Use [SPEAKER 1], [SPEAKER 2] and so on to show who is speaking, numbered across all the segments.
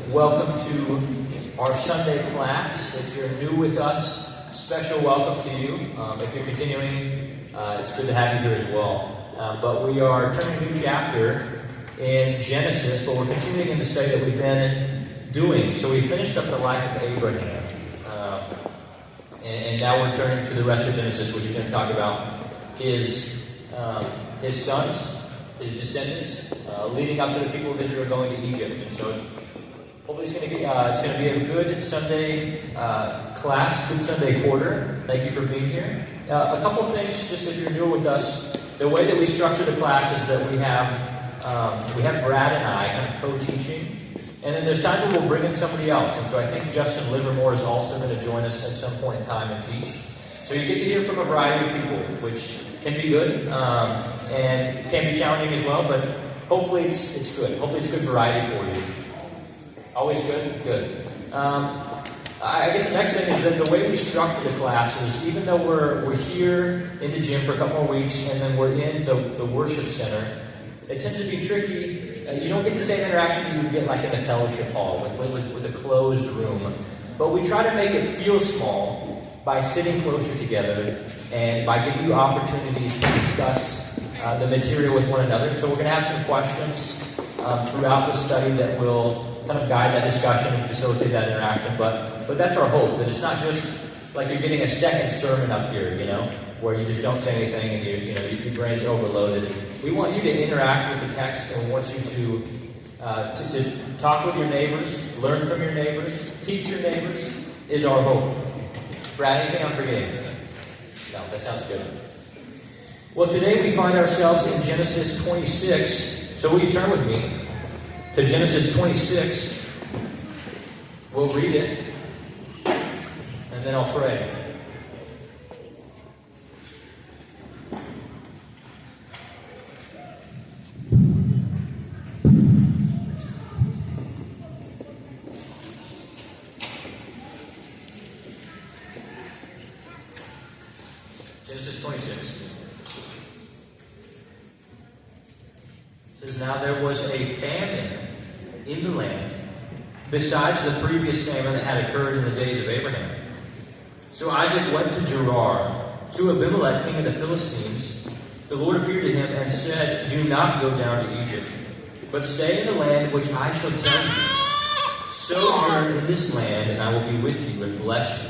[SPEAKER 1] welcome to our Sunday class. If you're new with us, special welcome to you. If you're continuing, it's good to have you here as well. But we are turning a new chapter in Genesis, but we're continuing in the study that we've been doing. So we finished up the life of Abraham. And now we're turning to the rest of Genesis, which we're going to talk about his sons, his descendants, leading up to the people of Israel going to Egypt. And so hopefully it's going to be a good Sunday class, good Sunday quarter. Thank you for being here. A couple things, just if you're new with us, the way that we structure the class is that we have Brad and I kind of co-teaching. And then there's times when we'll bring in somebody else. And so I think Justin Livermore is also going to join us at some point in time and teach. So you get to hear from a variety of people, which can be good and can be challenging as well, but hopefully it's good. Hopefully it's good variety for you. Always good? Good. I guess the next thing is that the way we structure the class is, even though we're here in the gym for a couple more weeks and then we're in the worship center, it tends to be tricky. You don't get the same interaction you get like in the fellowship hall with a closed room. But we try to make it feel small by sitting closer together and by giving you opportunities to discuss the material with one another. So we're going to have some questions throughout the study that will kind of guide that discussion and facilitate that interaction. But that's our hope, that it's not just like you're getting a second sermon up here, where you just don't say anything and your brain's overloaded. We want you to interact with the text, and we want you to talk with your neighbors, learn from your neighbors, teach your neighbors, is our hope. Brad, anything I'm forgetting? No, that sounds good. Well, today we find ourselves in Genesis 26. So will you turn with me to Genesis 26? We'll read it, and then I'll pray. Genesis 26. It says, "Now there was a famine in the land, besides the previous famine that had occurred in the days of Abraham. So Isaac went to Gerar, to Abimelech, king of the Philistines. The Lord appeared to him and said, 'Do not go down to Egypt, but stay in the land which I shall tell you. Sojourn in this land, and I will be with you and bless you.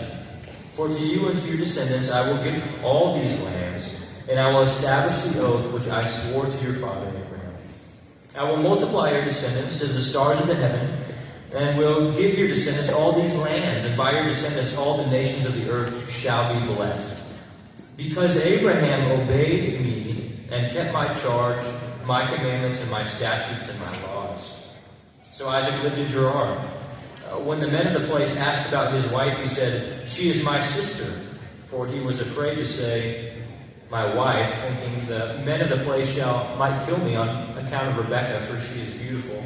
[SPEAKER 1] For to you and to your descendants I will give all these lands, and I will establish the oath which I swore to your father Abraham. I will multiply your descendants as the stars of the heaven, and will give your descendants all these lands, and by your descendants all the nations of the earth shall be blessed. Because Abraham obeyed me and kept my charge, my commandments, and my statutes and my laws.' So Isaac lived in Gerar. When the men of the place asked about his wife, he said, 'She is my sister,' for he was afraid to say, 'my wife,' thinking, 'the men of the place might kill me on account of Rebekah, for she is beautiful.'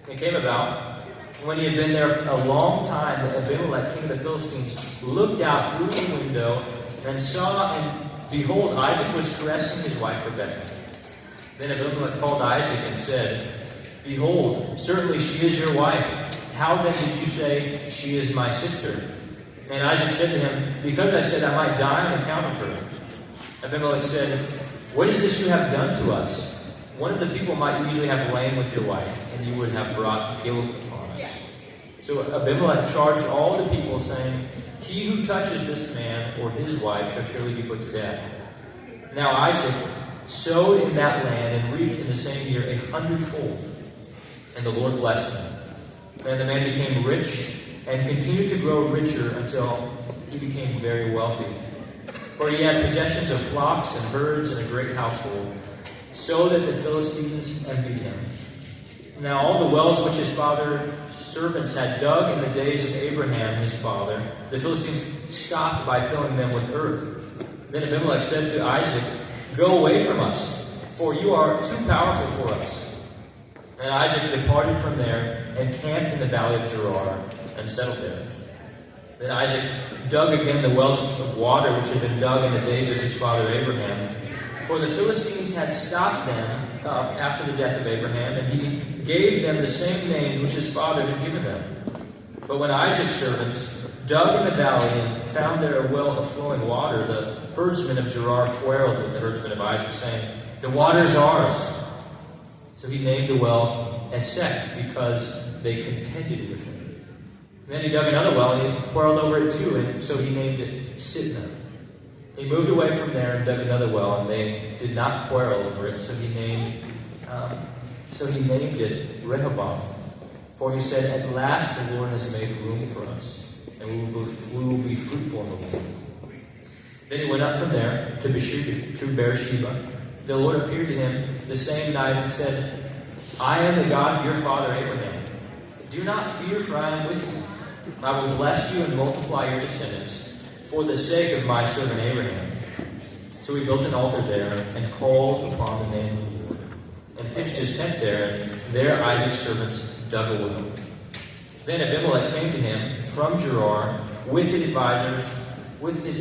[SPEAKER 1] It came about, when he had been there a long time, that Abimelech, king of the Philistines, looked out through the window and saw, and behold, Isaac was caressing his wife Rebekah. Then Abimelech called Isaac and said, 'Behold, certainly she is your wife. How then did you say, she is my sister?' And Isaac said to him, 'Because I said I might die on account of her.' Abimelech said, 'What is this you have done to us? One of the people might easily have lain with your wife, and you would have brought guilt upon us.' So Abimelech charged all the people, saying, 'He who touches this man or his wife shall surely be put to death.' Now Isaac sowed in that land and reaped in the same year 100-fold. And the Lord blessed him. And the man became rich and continued to grow richer until he became very wealthy. For he had possessions of flocks and herds and a great household, so that the Philistines envied him. Now all the wells which his father's servants had dug in the days of Abraham his father, the Philistines stopped by filling them with earth. Then Abimelech said to Isaac, 'Go away from us, for you are too powerful for us.' And Isaac departed from there and camped in the valley of Gerar and settled there. Then Isaac dug again the wells of water which had been dug in the days of his father Abraham. For the Philistines had stopped them up after the death of Abraham, and he gave them the same names which his father had given them. But when Isaac's servants dug in the valley and found there a well of flowing water, the herdsmen of Gerar quarreled with the herdsmen of Isaac, saying, "The water is ours." So he named the well Esek, because they contended with him. And then he dug another well, and he quarreled over it too, and so he named it Sitnah. He moved away from there and dug another well, and they did not quarrel over it, so he named it Rehoboth. For he said, "At last the Lord has made room for us, and we will be fruitful in the land." Then he went up from there to Beersheba. The Lord appeared to him the same night and said, "I am the God of your father Abraham. Do not fear, for I am with you. I will bless you and multiply your descendants for the sake of my servant Abraham." So he built an altar there and called upon the name of the Lord, and pitched his tent there, and there Isaac's servants dug a well. Then Abimelech came to him from Gerar with his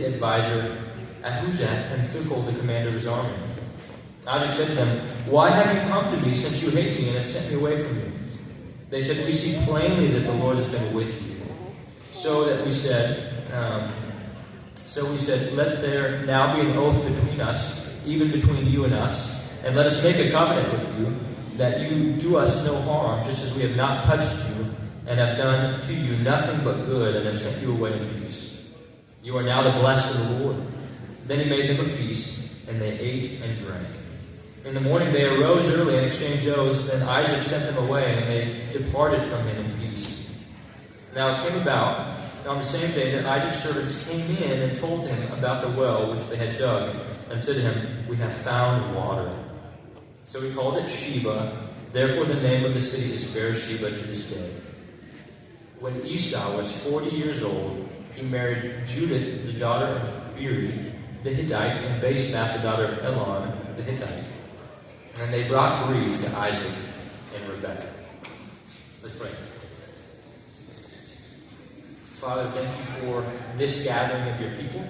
[SPEAKER 1] advisor Ahuzath and Phicol, the commander of his army. Isaac said to them, "Why have you come to me, since you hate me and have sent me away from you?" They said, "We see plainly that the Lord has been with you." So we said, "Let there now be an oath between us, even between you and us, and let us make a covenant with you, that you do us no harm, just as we have not touched you, and have done to you nothing but good, and have sent you away in peace. You are now the blessed of the Lord." Then he made them a feast, and they ate and drank. In the morning they arose early and exchanged oaths. Then Isaac sent them away, and they departed from him in peace. Now it came about on the same day that Isaac's servants came in and told him about the well which they had dug, and said to him, "We have found water." So he called it Sheba. Therefore the name of the city is Beersheba to this day. When Esau was 40 years old, he married Judith, the daughter of Beeri the Hittite, and Basemath, the daughter of Elon the Hittite. And they brought grief to Isaac and Rebekah. Let's pray. Father, thank you for this gathering of your people.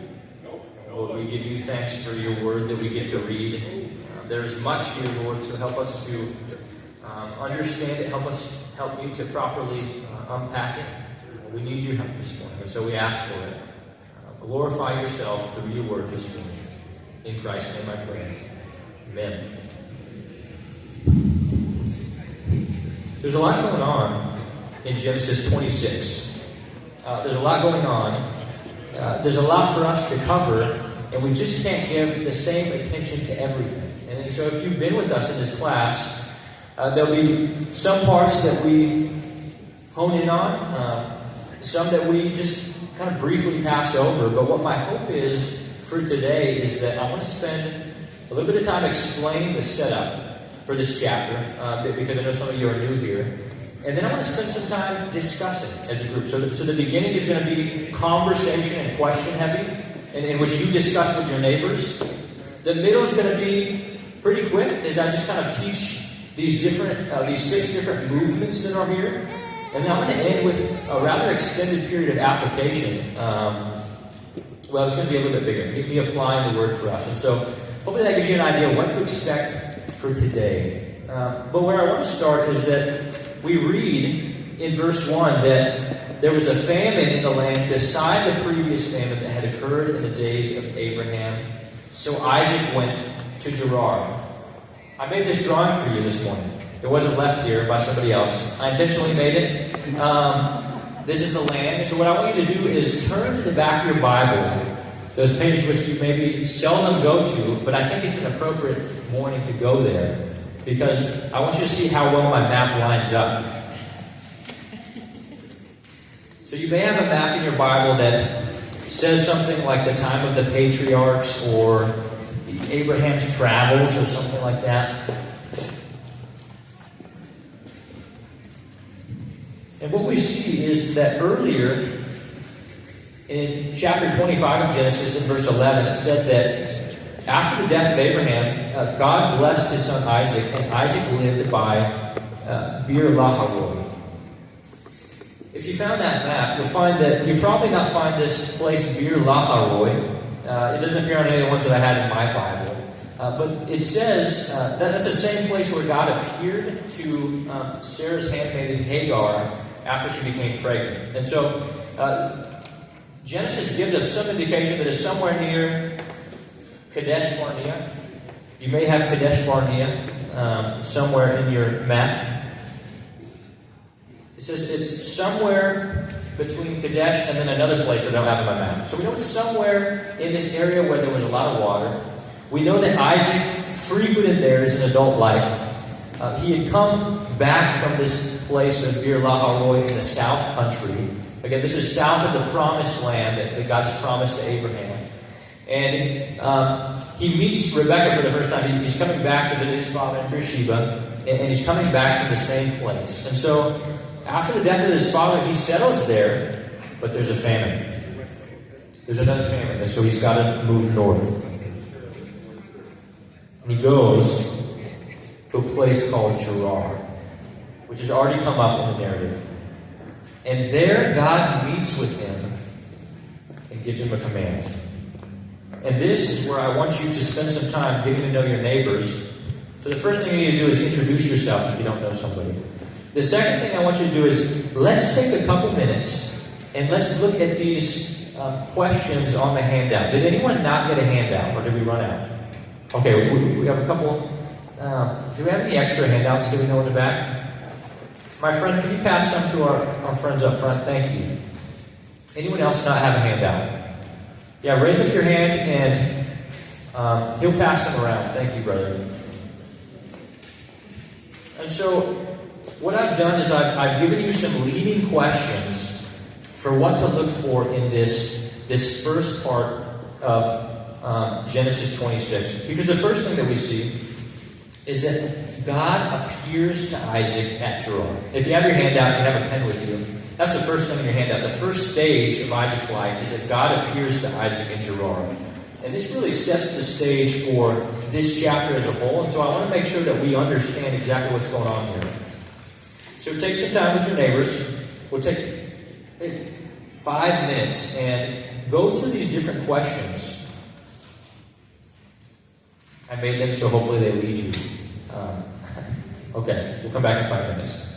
[SPEAKER 1] Lord, we give you thanks for your word that we get to read. There's much here, Lord, to help us to understand it, help me to properly unpack it. We need your help this morning, and so we ask for it. Glorify yourself through your word this morning. In Christ's name I pray. Amen. There's a lot going on in Genesis 26. There's a lot going on. There's a lot for us to cover, and we just can't give the same attention to everything. And so if you've been with us in this class, there'll be some parts that we hone in on, some that we just kind of briefly pass over. But what my hope is for today is that I want to spend a little bit of time explaining the setup for this chapter, because I know some of you are new here. And then I want to spend some time discussing as a group. So the beginning is going to be conversation and question heavy, in which you discuss with your neighbors. The middle is going to be pretty quick, as I just kind of teach these 6 different movements that are here. And then I'm going to end with a rather extended period of application. Well, it's going to be a little bit bigger. Me applying the word for us. And so hopefully that gives you an idea of what to expect for today. But where I want to start is that we read in verse 1 that there was a famine in the land beside the previous famine that had occurred in the days of Abraham. So Isaac went to Gerar. I made this drawing for you this morning. It wasn't left here by somebody else. I intentionally made it. This is the land. So what I want you to do is turn to the back of your Bible, those pages which you maybe seldom go to, but I think it's an appropriate morning to go there, because I want you to see how well my map lines up. So you may have a map in your Bible that says something like the time of the patriarchs, or Abraham's travels, or something like that. And what we see is that earlier in chapter 25 of Genesis, in verse 11, it said that after the death of Abraham, God blessed his son Isaac, and Isaac lived by Beer-lahai-roi. If you found that map, you'll find that you'll probably not find this place Beer-lahai-roi. It doesn't appear on any of the ones that I had in my Bible. But it says that's the same place where God appeared to Sarah's handmaiden Hagar after she became pregnant. And so Genesis gives us some indication that it's somewhere near Kadesh Barnea. You may have Kadesh Barnea somewhere in your map. It says it's somewhere between Kadesh and then another place that I don't have in my map. So we know it's somewhere in this area where there was a lot of water. We know that Isaac frequented there as an adult life. He had come back from this place of Bir Lahai in the south country. Again, this is south of the promised land that God's promised to Abraham. And he meets Rebekah for the first time. He's coming back to visit his father in Beersheba, and he's coming back from the same place. And so, after the death of his father, he settles there, but there's a famine. There's another famine, and so he's got to move north. And he goes to a place called Gerar, which has already come up in the narrative. And there, God meets with him and gives him a command. And this is where I want you to spend some time getting to know your neighbors. So the first thing you need to do is introduce yourself if you don't know somebody. The second thing I want you to do is, let's take a couple minutes and let's look at these questions on the handout. Did anyone not get a handout, or did we run out? Okay, we have a couple. Do we have any extra handouts? Do we know in the back? My friend, can you pass some to our friends up front? Thank you. Anyone else not have a handout? Yeah, raise up your hand and he'll pass them around. Thank you, brother. And so, what I've done is I've given you some leading questions for what to look for in this first part of Genesis 26. Because the first thing that we see is that God appears to Isaac at Gerar. If you have your handout, you have a pen with you. That's the first thing in your handout. The first stage of Isaac's life is that God appears to Isaac in Gerar. And this really sets the stage for this chapter as a whole. And so I want to make sure that we understand exactly what's going on here. So take some time with your neighbors. We'll take 5 minutes and go through these different questions. I made them so hopefully they lead you. Okay, we'll come back in 5 minutes.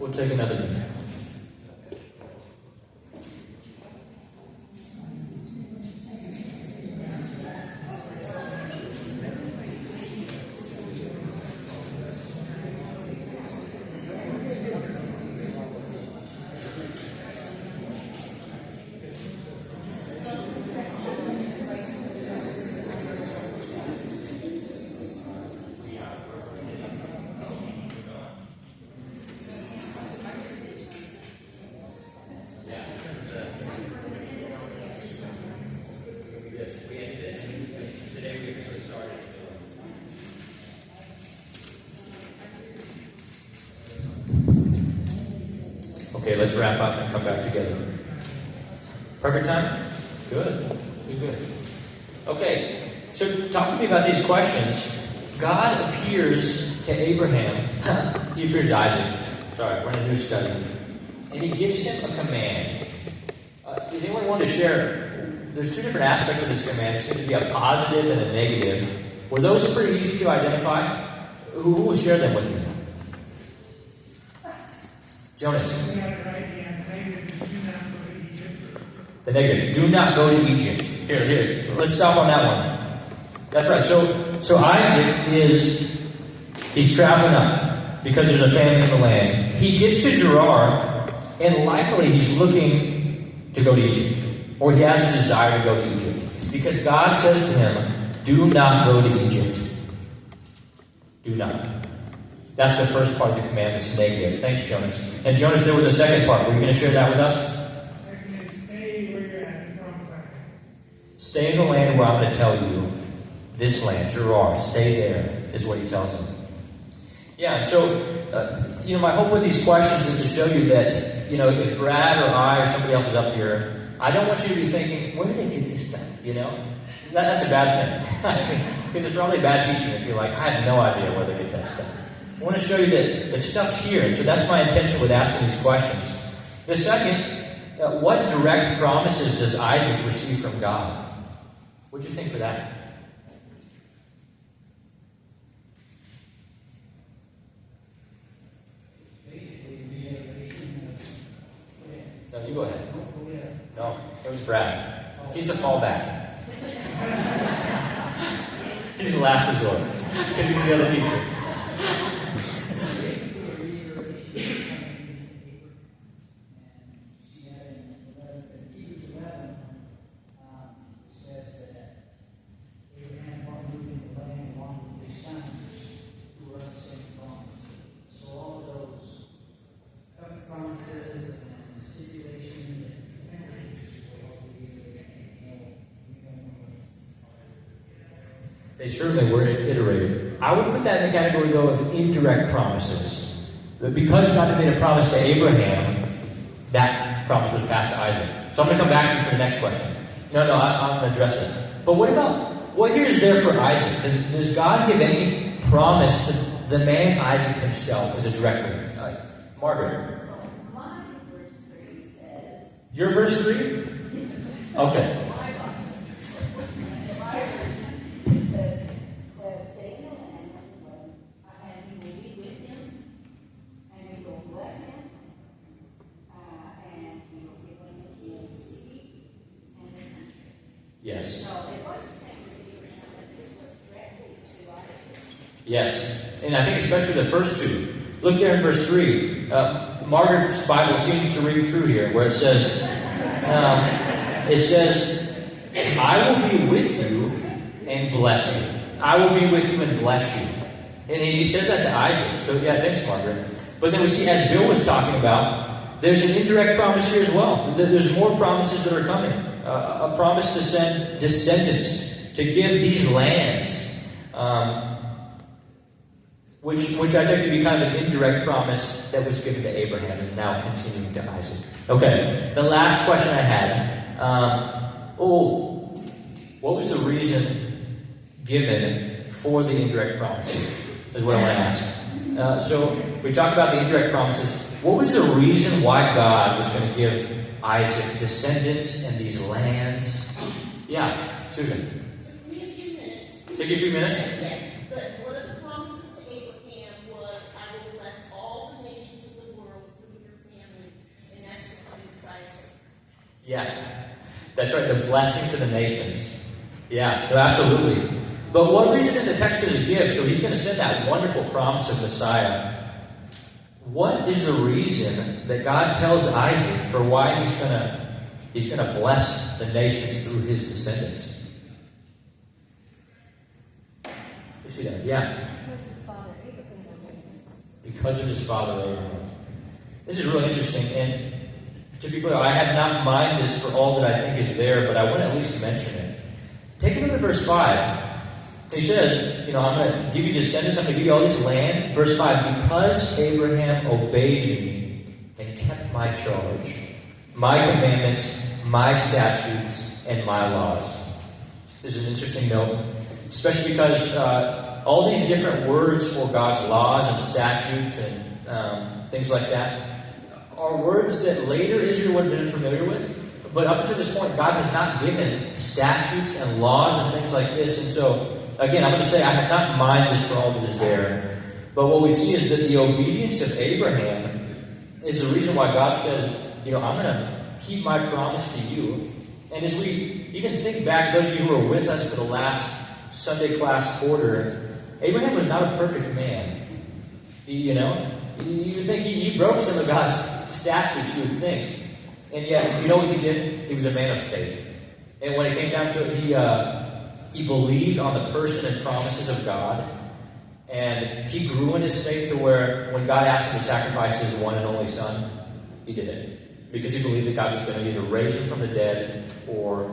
[SPEAKER 1] We'll take another minute. Okay, let's wrap up and come back together. Perfect time? Good. Good. Okay, so talk to me about these questions. God appears to Abraham. He appears to Isaac. Sorry, we're in a new study. And he gives him a command. Does anyone want to share? There's two different aspects of this command. There seems to be a positive and a negative. Were those pretty easy to identify? Who will share them with me? Jonas. The negative. Do not go to Egypt. Here. Let's stop on that one. That's right. So Isaac he's traveling up because there's a famine in the land. He gets to Gerar, and likely he's looking to go to Egypt. Or he has a desire to go to Egypt. Because God says to him, do not go to Egypt. Do not. That's the first part of the command that's negative. Thanks, Jonas. And Jonas, there was a second part. Were you going to share that with us?
[SPEAKER 2] Second is stay where you're at.
[SPEAKER 1] Stay in the land where I'm going to tell you. This land, Gerar. Stay there, is what he tells him. Yeah, and so, my hope with these questions is to show you that, if Brad or I or somebody else is up here, I don't want you to be thinking, where do they get this stuff, That's a bad thing. Because it's probably bad teaching if you're like, I have no idea where they get that stuff. I want to show you that the stuff's here, and so that's my intention with asking these questions. The second, what direct promises does Isaac receive from God? What'd you think for that? No, you go ahead. No, it was Brad. He's the fallback. He's the last resort. Because he's the other teacher. They certainly were iterated. I would put that in the category, though, of indirect promises. But because God had made a promise to Abraham, that promise was passed to Isaac. So I'm going to come back to you for the next question. No, I'm going to address it. But what here is there for Isaac? Does God give any promise to the man Isaac himself as a direct one? Margaret.
[SPEAKER 3] So my verse 3 says...
[SPEAKER 1] Your verse 3? Okay. Yes.
[SPEAKER 3] So it wasn't saying that this was directly to Isaac.
[SPEAKER 1] Yes. And I think especially the first two. Look there in verse 3. Margaret's Bible seems to ring true here, where it says, I will be with you and bless you. I will be with you and bless you. And he says that to Isaac. So yeah, thanks, Margaret. But then we see, as Bill was talking about, there's an indirect promise here as well. There's more promises that are coming. A promise to send descendants to give these lands, which I take to be kind of an indirect promise that was given to Abraham and now continuing to Isaac. Okay, the last question I had. What was the reason given for the indirect promises? Is what I want to ask. So we talked about the indirect promises. What was the reason why God was going to give Isaac descendants and these lands? Yeah, Susan.
[SPEAKER 4] Took me a few minutes.
[SPEAKER 1] Took you a few minutes?
[SPEAKER 4] Yes, but one of the promises to Abraham was, I will bless all the nations of the world
[SPEAKER 1] Yeah, that's right, the blessing to the nations. Yeah, no, absolutely. But one reason in the text does it give? So he's going to send that wonderful promise of Messiah. What is the reason that God tells Isaac for why he's going to bless the nations through his descendants? You see that? Yeah.
[SPEAKER 3] Because his father Abraham.
[SPEAKER 1] Because of his father Abraham. This is really interesting, and to be clear, I have not mined this for all that I think is there, but I want to at least mention it. Take a look at verse 5. He says, I'm going to give you descendants, I'm going to give you all this land. Verse 5, because Abraham obeyed me and kept my charge, my commandments, my statutes, and my laws. This is an interesting note, especially because all these different words for God's laws and statutes and things like that are words that later Israel would have been familiar with. But up until this point, God has not given statutes and laws and things like this. And so, again, I'm going to say I have not mined this for all that is there. But what we see is that the obedience of Abraham is the reason why God says, I'm going to keep my promise to you. And as we even think back, those of you who were with us for the last Sunday class quarter, Abraham was not a perfect man. You think he broke some of God's statutes, you would think. And yet, you know what he did? He was a man of faith. And when it came down to it, he believed on the person and promises of God. And he grew in his faith to where when God asked him to sacrifice his one and only son, he did it. Because he believed that God was going to either raise him from the dead or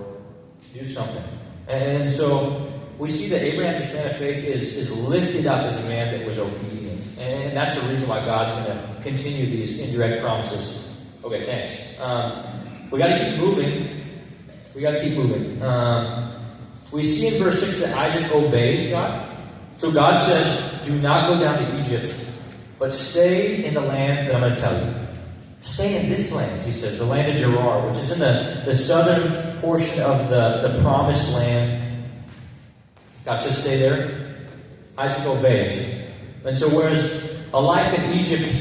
[SPEAKER 1] do something. And so we see that Abraham, this man of faith, is lifted up as a man that was obedient. And that's the reason why God's going to continue these indirect promises. Okay, thanks. We got to keep moving. We see in verse 6 that Isaac obeys God. So God says, do not go down to Egypt, but stay in the land that I'm going to tell you. Stay in this land, he says, the land of Gerar, which is in the southern portion of the promised land. God says, stay there. Isaac obeys. And so whereas a life in Egypt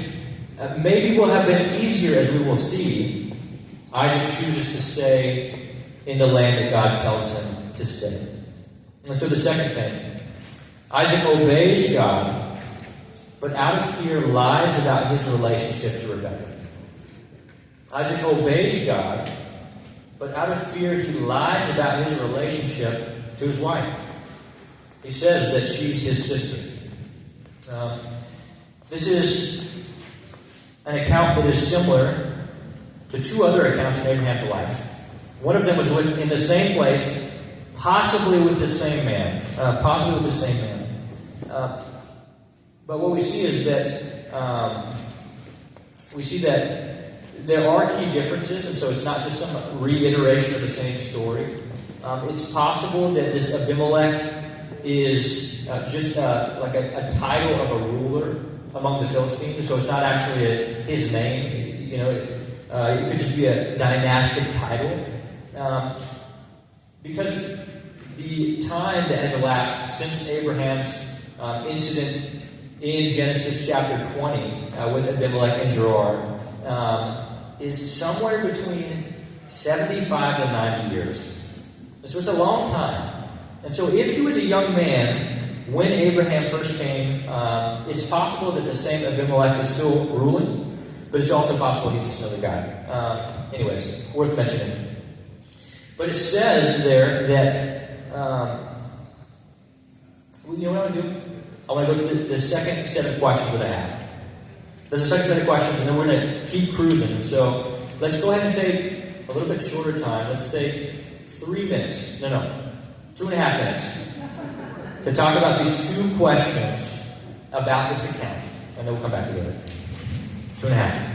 [SPEAKER 1] maybe will have been easier, as we will see, Isaac chooses to stay in the land that God tells him to stay. And so the second thing, Isaac obeys God, but out of fear lies about his relationship to Rebekah. Isaac obeys God, but out of fear he lies about his relationship to his wife. He says that she's his sister. This is an account that is similar to two other accounts in Abraham's life. One of them was in the same place, possibly with the same man. But what we see is that there are key differences, and so it's not just some reiteration of the same story. It's possible that this Abimelech is just like a title of a ruler among the Philistines, so it's not actually his name. It could just be a dynastic title. Because the time that has elapsed since Abraham's incident in Genesis chapter 20 with Abimelech and Gerar is somewhere between 75 to 90 years. And so it's a long time. And so if he was a young man when Abraham first came, it's possible that the same Abimelech is still ruling, but it's also possible he's just another guy. Anyways, worth mentioning. But it says there that, you know what I'm going to do? I want to go to the second set of questions that I have. There's a second set of questions, and then we're going to keep cruising. So let's go ahead and take a little bit shorter time. Let's take 3 minutes. 2.5 minutes to talk about these two questions about this account. And then we'll come back together. 2.5.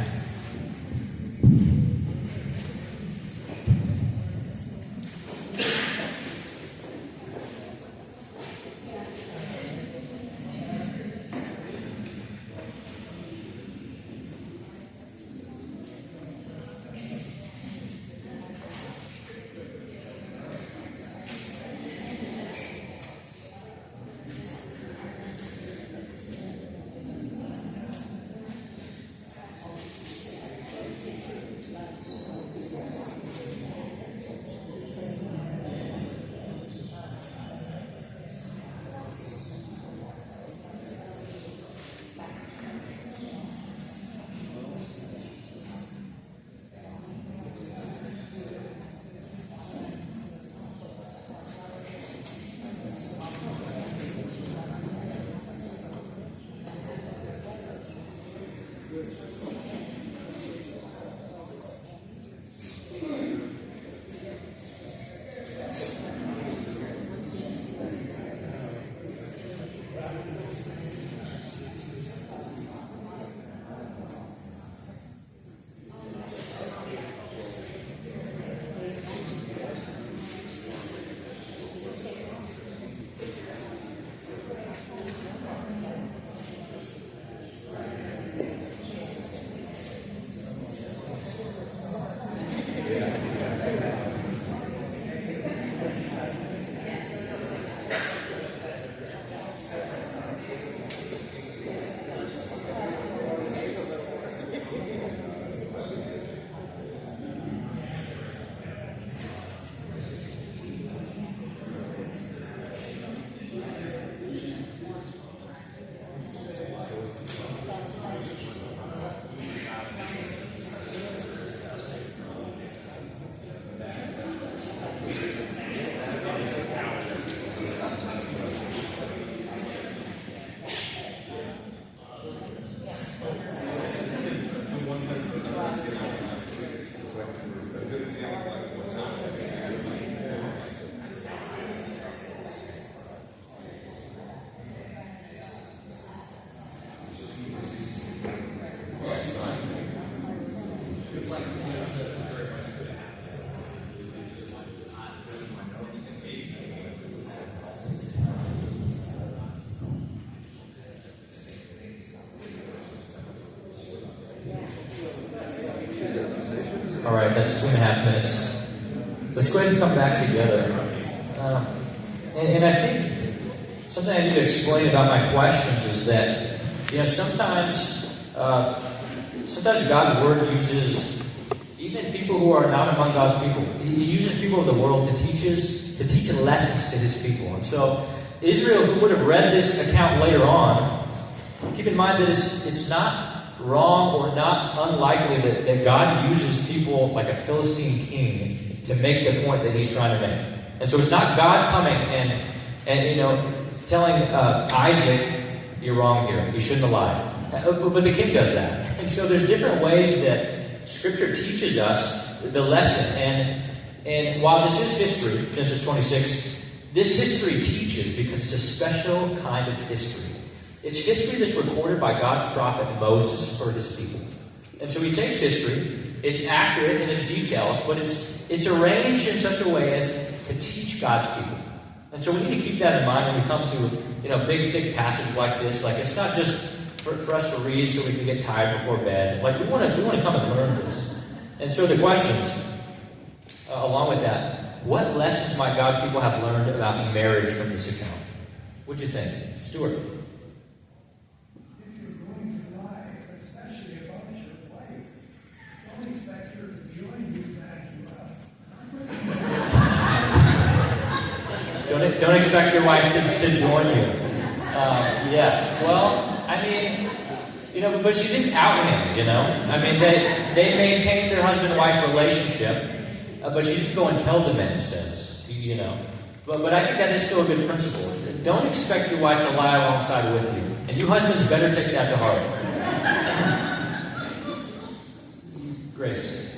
[SPEAKER 1] All right, that's 2.5 minutes. Let's go ahead and come back together. And I think something I need to explain about my questions is that, sometimes God's Word uses even people who are not among God's people. He uses people of the world to teach lessons to His people. And so Israel, who would have read this account later on, keep in mind that it's not wrong or not unlikely that God uses people like a Philistine king to make the point that He's trying to make. And so it's not God coming and telling Isaac, you're wrong here, you shouldn't have lied. But the king does that. And so there's different ways that Scripture teaches us the lesson. And while this is history, Genesis 26, this history teaches because it's a special kind of history. It's history that's recorded by God's prophet Moses for His people. And so he takes history, it's accurate in its details, but it's arranged in such a way as to teach God's people. And so we need to keep that in mind when we come to big, thick passages like this. Like, it's not just for us to read so we can get tired before bed. Like, we want to come and learn this. And so the questions, along with that, what lessons might God people have learned about marriage from this account? What'd you think? Stuart?
[SPEAKER 2] If you're going to lie, especially about your wife, don't expect her to join you back you up.
[SPEAKER 1] Don't expect your wife to join you. Yes. Well, I mean, but she didn't out him, I mean, they maintained their husband-wife relationship, but she didn't go and tell the men, it says, But I think that is still a good principle. Don't expect your wife to lie alongside with you. And you husbands better take that to heart. Grace.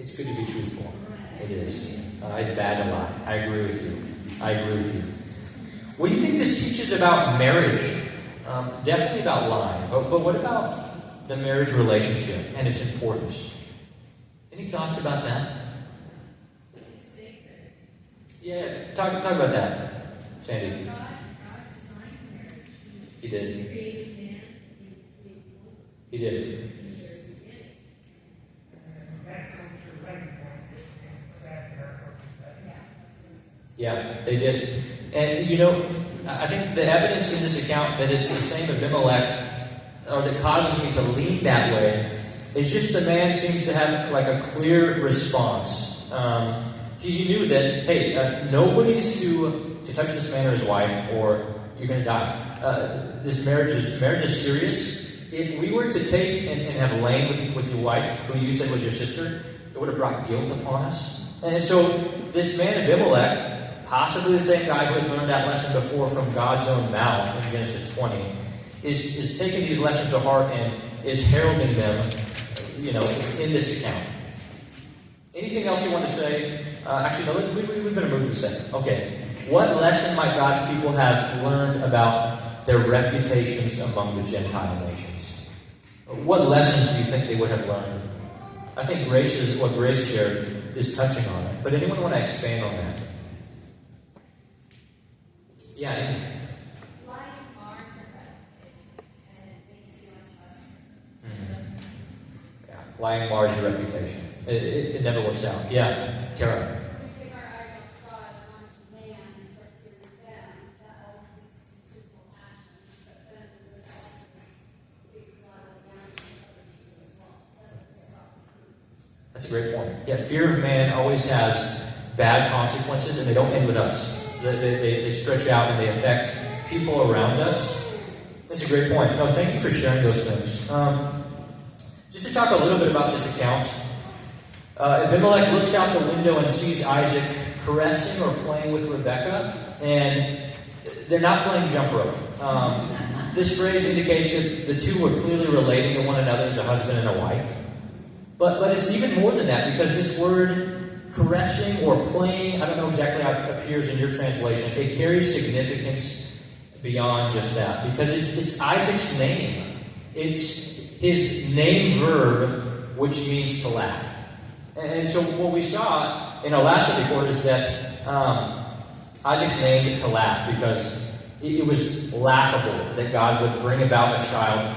[SPEAKER 1] It's good to be truthful. It is. It's bad to lie. I agree with you. What do you think this teaches about marriage? Definitely about lying. But what about the marriage relationship and its importance? Any thoughts about that? Yeah, talk about that, Sandy. He did. He did. Yeah, they did. And I think the evidence in this account that it's the same Abimelech, or that causes me to lean that way, is just the man seems to have like a clear response. He knew that, hey, nobody's to touch this man or his wife, or you're going to die. This marriage is serious. If we were to take and have lain with your wife, who you said was your sister, it would have brought guilt upon us. And so this man Abimelech, possibly the same guy who had learned that lesson before from God's own mouth in Genesis 20, is taking these lessons to heart and is heralding them, in this account. Anything else you want to say? Actually, no, we better move to the second. Okay. What lesson might God's people have learned about their reputations among the Gentile nations? What lessons do you think they would have learned? I think what Grace shared is touching on it. But anyone want to expand on that? Yeah, Amy.
[SPEAKER 3] Lying mars a reputation, and it makes you untrustworthy.
[SPEAKER 1] Yeah, lying mars your reputation. It never works out. Yeah, Tara.
[SPEAKER 3] We take our eyes off God and onto man and start fearing them. That always leads to sinful actions, but then we would also lead to a lot of learning from other people as well. That's a
[SPEAKER 1] That's a great point. Yeah, fear of man always has bad consequences, and they don't end with us. They stretch out and they affect people around us. That's a great point. No, thank you for sharing those things. Just to talk a little bit about this account, Abimelech looks out the window and sees Isaac caressing or playing with Rebekah, and they're not playing jump rope. This phrase indicates that the two were clearly relating to one another as a husband and a wife. But it's even more than that, because this word caressing or playing, I don't know exactly how it appears in your translation, it carries significance beyond just that, because it's Isaac's name. It's his name verb, which means to laugh. And so what we saw in our last report is that Isaac's named it to laugh because it was laughable that God would bring about a child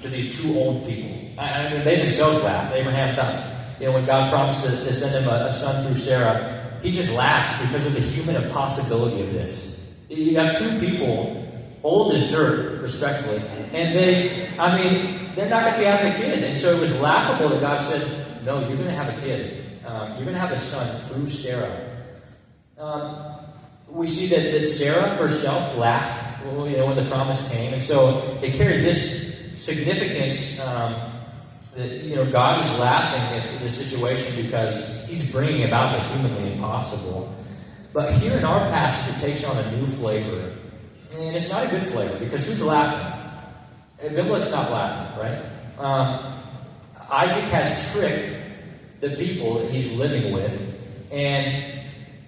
[SPEAKER 1] to these two old people. I mean, they themselves laughed. Abraham thought, when God promised to send him a son through Sarah, he just laughed because of the human impossibility of this. You have two people, old as dirt, respectfully, and they're not going to be having a kid. And so it was laughable that God said, no, you're going to have a kid. You're going to have a son through Sarah. We see that Sarah herself laughed, when the promise came. And so it carried this significance that, God is laughing at the situation because he's bringing about the humanly impossible. But here in our passage, it takes on a new flavor. And it's not a good flavor, because who's laughing? Abimelech's not laughing, right? Isaac has tricked the people that he's living with, and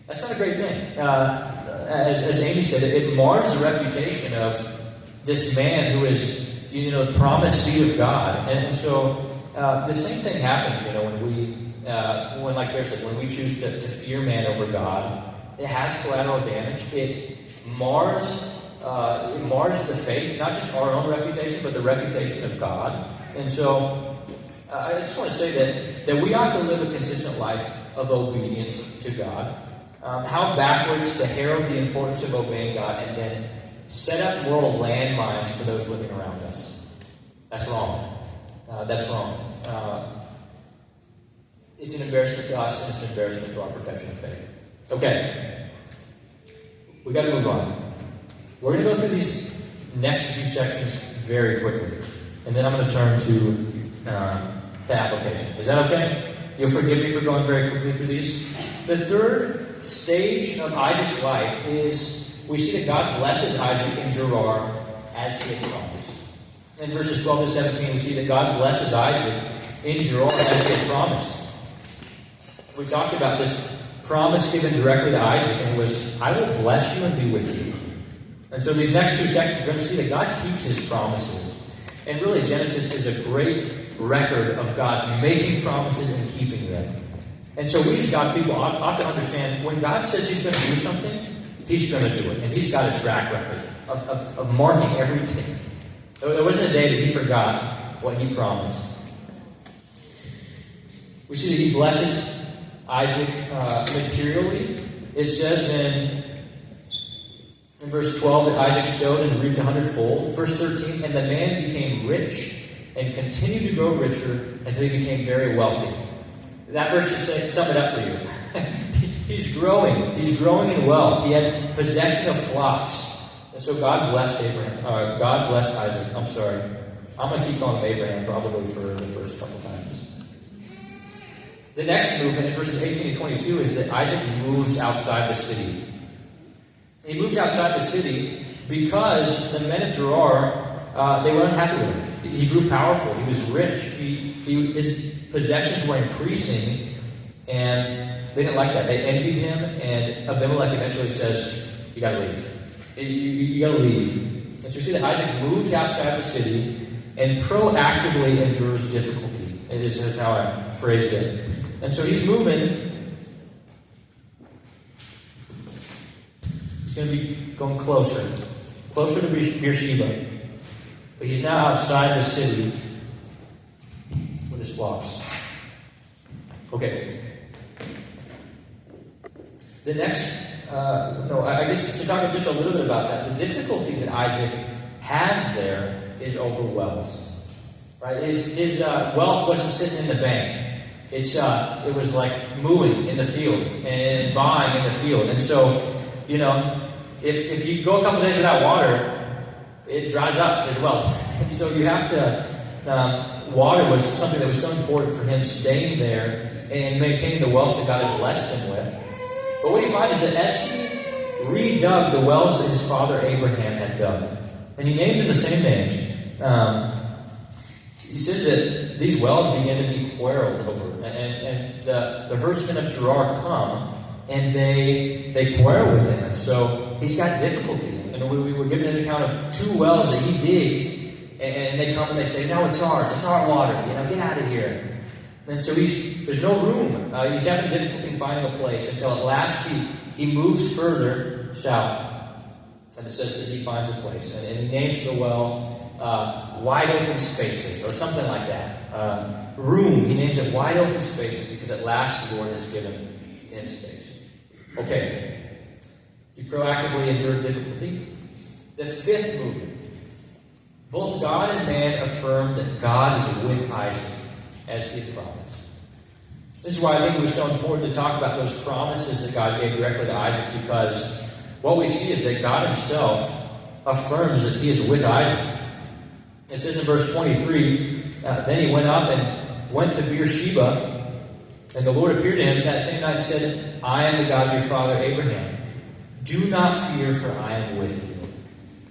[SPEAKER 1] that's not a great thing. As Amy said, it mars the reputation of this man who is, the promised seed of God. And so the same thing happens, when like Claire said, when we choose to fear man over God, it has collateral damage. It mars the faith, not just our own reputation, but the reputation of God. And so I just want to say that we ought to live a consistent life of obedience to God. How backwards to herald the importance of obeying God and then set up moral landmines for those living around us. That's wrong. That's wrong. It's an embarrassment to us, and it's an embarrassment to our profession of faith. Okay. We got to move on. We're going to go through these next few sections very quickly, and then I'm going to turn to the application. Is that okay? You'll forgive me for going very quickly through these? The third stage of Isaac's life is we see that God blesses Isaac in Gerar as he had promised. In verses 12 to 17, we see that God blesses Isaac in Gerar as he had promised. We talked about this promise given directly to Isaac, and it was, I will bless you and be with you. And so these next two sections, we're going to see that God keeps his promises. And really, Genesis is a great record of God making promises and keeping them. And so we as God people ought to understand, when God says he's going to do something, he's going to do it. And he's got a track record of marking every tick. There wasn't a day that he forgot what he promised. We see that he blesses Isaac materially. It says in verse 12 that Isaac sowed and reaped 100-fold. Verse 13, and the man became rich and continued to grow richer until he became very wealthy. That verse should sum it up for you. He's growing. He's growing in wealth. He had possession of flocks. And so God blessed Abraham. God blessed Isaac. I'm sorry. I'm going to keep calling him Abraham probably for the first couple times. The next movement in verses 18 to 22 is that Isaac moves outside the city. He moves outside the city because the men of Gerar, they were unhappy with him. He grew powerful. He was rich. His possessions were increasing, and they didn't like that. They envied him, and Abimelech eventually says, you got to leave. You got to leave. And so you see that Isaac moves outside the city and proactively endures difficulty. This is how I phrased it. And so he's moving. He's going to be going closer to Beersheba. But he's now outside the city with his flocks. Okay. The next, I guess to talk just a little bit about that, the difficulty that Isaac has there is over wells. Right? His wealth wasn't sitting in the bank. It was like mowing in the field and buying in the field. And so, if you go a couple days without water, it dries up his wealth. And so you have to, water was something that was so important for him staying there and maintaining the wealth that God had blessed him with. But what he finds is that as he redug the wells that his father Abraham had dug, and he named them the same names, he says that these wells began to be quarreled over. And the herdsmen of Gerar come, and they quarrel with him. And so he's got difficulty. And we were given an account of 2 wells that he digs, and they come and they say, no, it's ours. It's our water. Get out of here. And so there's no room. He's having difficulty in finding a place until at last he moves further south. And it says that he finds a place. And he names the well Wide Open Spaces, or something like that. Room. He names it Wide Open Spaces because at last the Lord has given him space. Okay. He proactively endured difficulty. The 5th movement. Both God and man affirm that God is with Isaac as he had promised. This is why I think it was so important to talk about those promises that God gave directly to Isaac, because what we see is that God himself affirms that he is with Isaac. It says in verse 23, then he went up and went to Beersheba, and the Lord appeared to him that same night and said, I am the God of your father Abraham. Do not fear, for I am with you.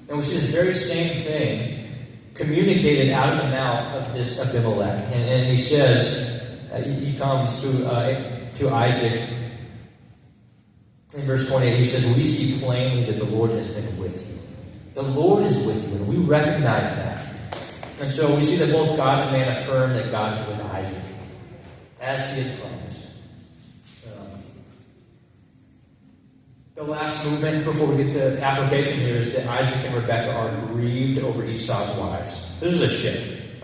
[SPEAKER 1] And we see this very same thing communicated out of the mouth of this Abimelech. And he says, he comes to Isaac in verse 28. He says, we see plainly that the Lord has been with you. The Lord is with you, and we recognize that. And so we see that both God and man affirm that God is with Isaac, as he had promised. The last movement before we get to application here is that Isaac and Rebekah are grieved over Esau's wives. This is a shift.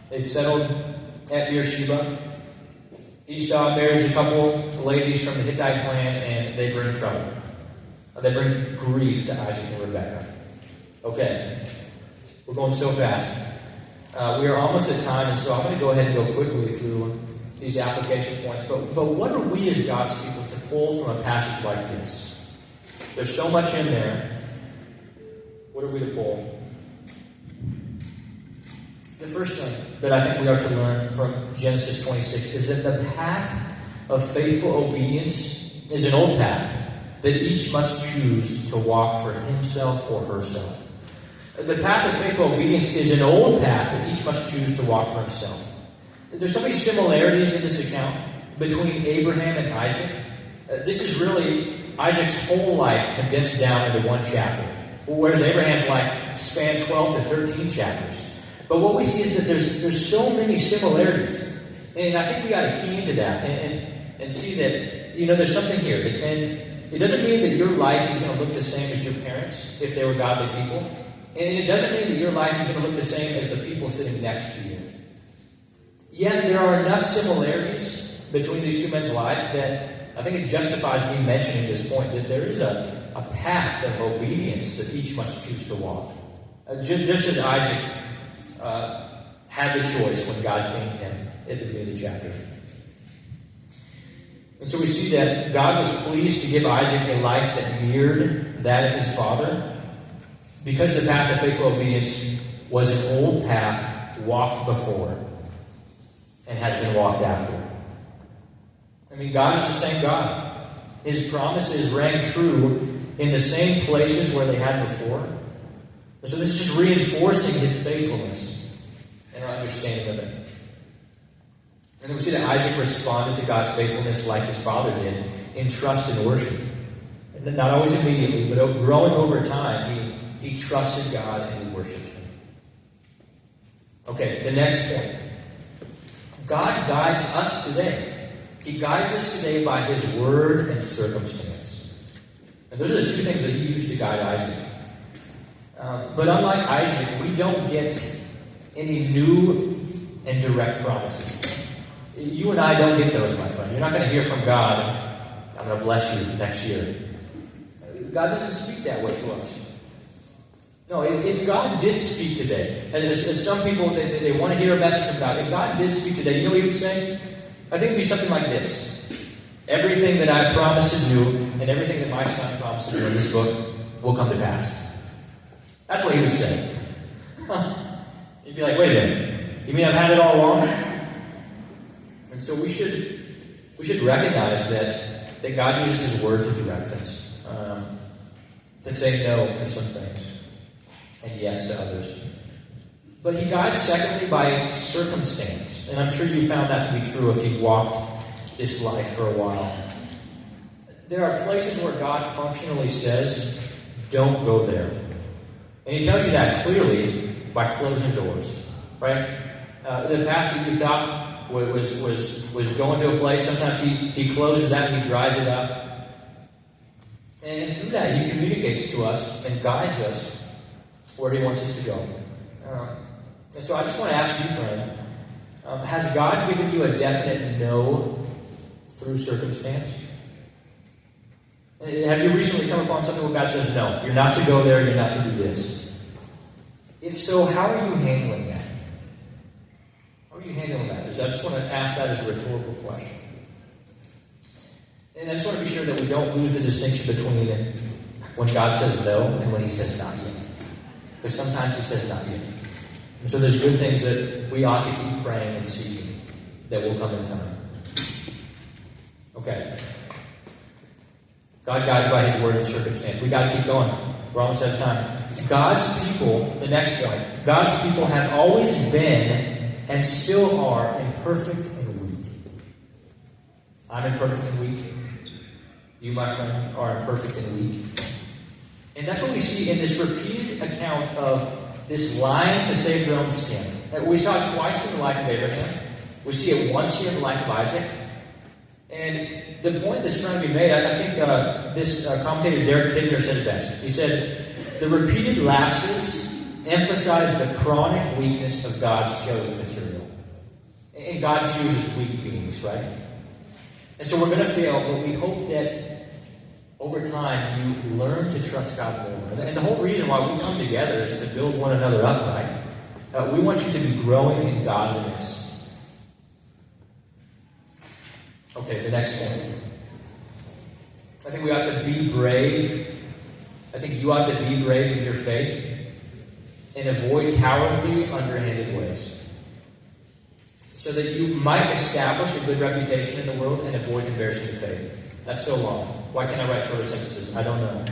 [SPEAKER 1] They've settled at Beersheba. Esau marries a couple ladies from the Hittite clan, and they bring trouble. They bring grief to Isaac and Rebekah. Okay, we're going so fast. We are almost at time, and so I'm going to go ahead and go quickly through these application points. But what are we as God's people to pull from a passage like this? There's so much in there. What are we to pull? The first thing that I think we are to learn from Genesis 26 is that the path of faithful obedience is an old path that each must choose to walk for himself or herself. The path of faithful obedience is an old path that each must choose to walk for himself. There's so many similarities in this account between Abraham and Isaac. This is really Isaac's whole life condensed down into one chapter, whereas Abraham's life spanned 12 to 13 chapters. But what we see is that there's so many similarities. And I think we got to key into that and see that, there's something here. And it doesn't mean that your life is going to look the same as your parents if they were godly people. And it doesn't mean that your life is going to look the same as the people sitting next to you. Yet there are enough similarities between these two men's lives that I think it justifies me mentioning this point, that there is a path of obedience that each must choose to walk. Just as Isaac had the choice when God came to him at the beginning of the chapter. And so we see that God was pleased to give Isaac a life that mirrored that of his father, because the path of faithful obedience was an old path walked before and has been walked after. I mean, God is the same God. His promises rang true in the same places where they had before. And so this is just reinforcing his faithfulness and our understanding of it. And then we see that Isaac responded to God's faithfulness like his father did, in trust and worship. And not always immediately, but growing over time, he trusted God and he worshipped him. Okay, the next point. God guides us today. He guides us today by his word and circumstance. And those are the two things that he used to guide Isaac. But unlike Isaac, we don't get any new and direct promises. You and I don't get those, my friend. You're not going to hear from God, I'm going to bless you next year. God doesn't speak that way to us. No, if God did speak today, as some people, they want to hear a message from God, if God did speak today, you know what he would say? I think it would be something like this. Everything that I promised to do, and everything that my son promised to do in this book, will come to pass. That's what he would say. You'd be like, wait a minute. You mean I've had it all along? And so we should recognize that God uses his word to direct us. To say no to some things. And yes to others. But he guides, secondly, by circumstance. And I'm sure you found that to be true if you've walked this life for a while. There are places where God functionally says, don't go there. And he tells you that clearly by closing doors. Right? The path that you thought was going to a place, sometimes he closes that and he dries it up. And through that, he communicates to us and guides us where he wants us to go. And so I just want to ask you, friend, has God given you a definite no through circumstance? Have you recently come upon something where God says, no, you're not to go there, you're not to do this? If so, how are you handling that? How are you handling that? I just want to ask that as a rhetorical question. And I just want to be sure that we don't lose the distinction between when God says no and when he says not yet. Because sometimes he says not yet. And so there's good things that we ought to keep praying and seeking that will come in time. Okay. God guides by his word and circumstance. We got to keep going. We're almost out of time. God's people, the next point, God's people have always been and still are imperfect and weak. I'm imperfect and weak. You, my friend, are imperfect and weak. And that's what we see in this repeated account of this lying to save their own skin. We saw it twice in the life of Abraham. We see it once here in the life of Isaac. And the point that's trying to be made, I think this commentator Derek Kidner said it best. He said, the repeated lapses emphasize the chronic weakness of God's chosen material. And God chooses weak beings, right? And so we're going to fail, but we hope that over time you learn to trust God more. And the whole reason why we come together is to build one another up, right? We want you to be growing in godliness. Okay, the next point. I think we ought to be brave. I think you ought to be brave in your faith and avoid cowardly, underhanded ways, so that you might establish a good reputation in the world and avoid embarrassing your faith. That's so long. Why can't I write shorter sentences? I don't know.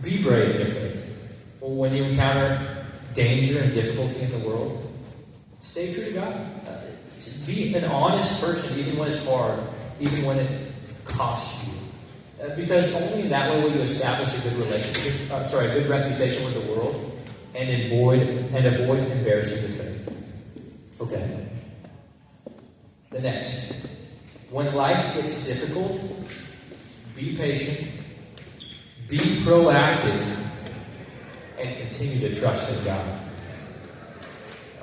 [SPEAKER 1] Be brave in your faith. When you encounter danger and difficulty in the world, stay true to God. Be an honest person even when it's hard, even when it costs you. Because only in that way will you establish a good relationship, a good reputation with the world and avoid embarrassing your faith. Okay. The next. When life gets difficult, be patient, be proactive, and continue to trust in God.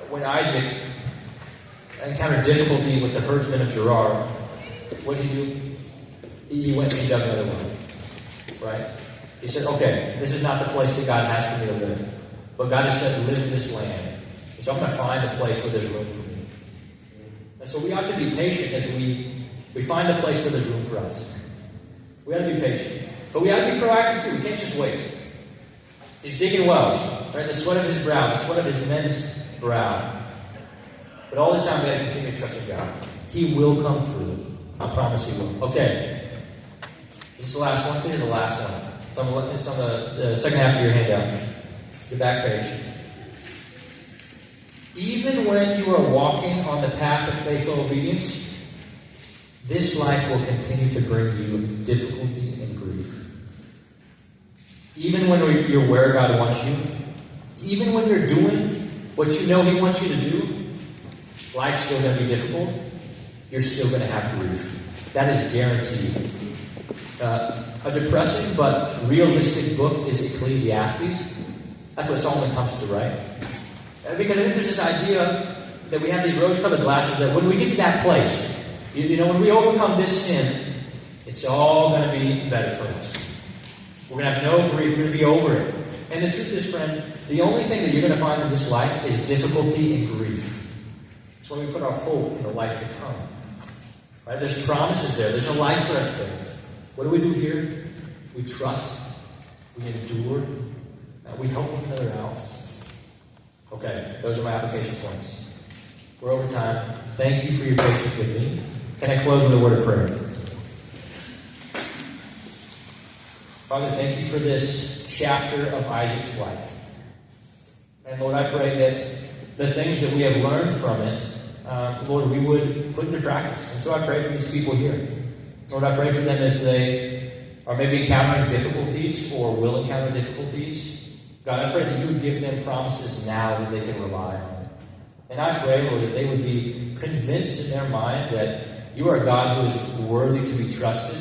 [SPEAKER 1] When Isaac encountered difficulty with the herdsmen of Gerar, what did he do? He went and he dug another well. Right? He said, okay, this is not the place that God has for me to live. But God has said, live in this land. So I'm going to find a place where there's room for me. And so we ought to be patient as we We find the place where there's room for us. We got to be patient. But we got to be proactive too. We can't just wait. He's digging wells, right? The sweat of his brow, the sweat of his men's brow. But all the time we got to continue to trust in God. He will come through. I promise He will. Okay. This is the last one. This is the last one. It's on the second half of your handout. The back page. Even when you are walking on the path of faithful obedience, this life will continue to bring you difficulty and grief. Even when you're where God wants you, even when you're doing what you know He wants you to do, life's still going to be difficult. You're still going to have grief. That is guaranteed. A depressing but realistic book is Ecclesiastes. That's what Solomon comes to write. Because I think there's this idea that we have these rose-colored glasses that when we get to that place, when we overcome this sin, it's all going to be better for us. We're going to have no grief. We're going to be over it. And the truth is, friend, the only thing that you're going to find in this life is difficulty and grief. That's why we put our hope in the life to come. Right? There's promises there. There's a life for us there. What do we do here? We trust. We endure. We help one another out. Okay, those are my application points. We're over time. Thank you for your patience with me. Can I close with a word of prayer? Father, thank you for this chapter of Isaac's life. And Lord, I pray that the things that we have learned from it, Lord, we would put into practice. And so I pray for these people here. Lord, I pray for them as they are maybe encountering difficulties or will encounter difficulties. God, I pray that you would give them promises now that they can rely on. And I pray, Lord, that they would be convinced in their mind that you are a God who is worthy to be trusted.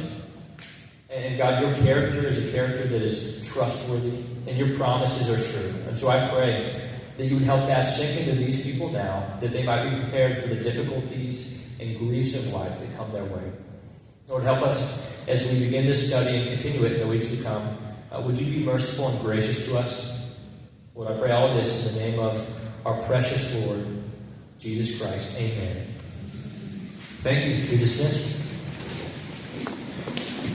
[SPEAKER 1] And God, your character is a character that is trustworthy, and your promises are sure. And so I pray that you would help that sink into these people now, that they might be prepared for the difficulties and griefs of life that come their way. Lord, help us as we begin this study and continue it in the weeks to come. Would you be merciful and gracious to us? Lord, I pray all this in the name of our precious Lord, Jesus Christ. Amen. Thank you. Be dismissed.